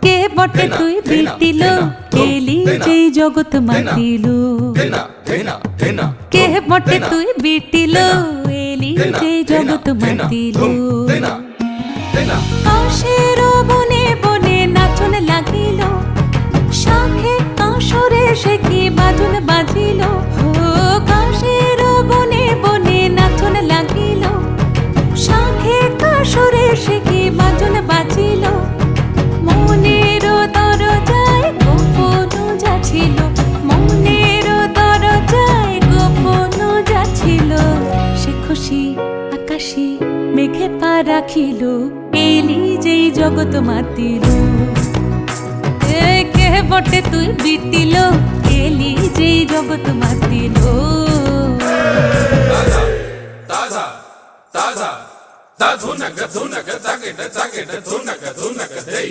কে বটে তুই বিটিল এলি যেই জগৎ মাতিল কে বটে তুই বিটিল এলি যেই জগৎ মাতিল কাশের বনে বনে নাচন লাগিল শাখে কাশরে সে কি বাজন বাজিল কাশের বনে বনে নাচন লাগিল শাখে কাশরে সে কি বাজন বাজিল মনের দরজায় গোপন যাচ্ছিল মনের দরজায় গোপন যাচ্ছিল সে খুশি আকাশে মেঘে পা রাখিল এলি যেই জগৎ মাতিল কে বটে তুই বিটিল এলি যেই জগৎ মাতিল তাজা তাজা তা ধুনক ধুনক জাগেট জাগেট ধুনক ধুনক দেই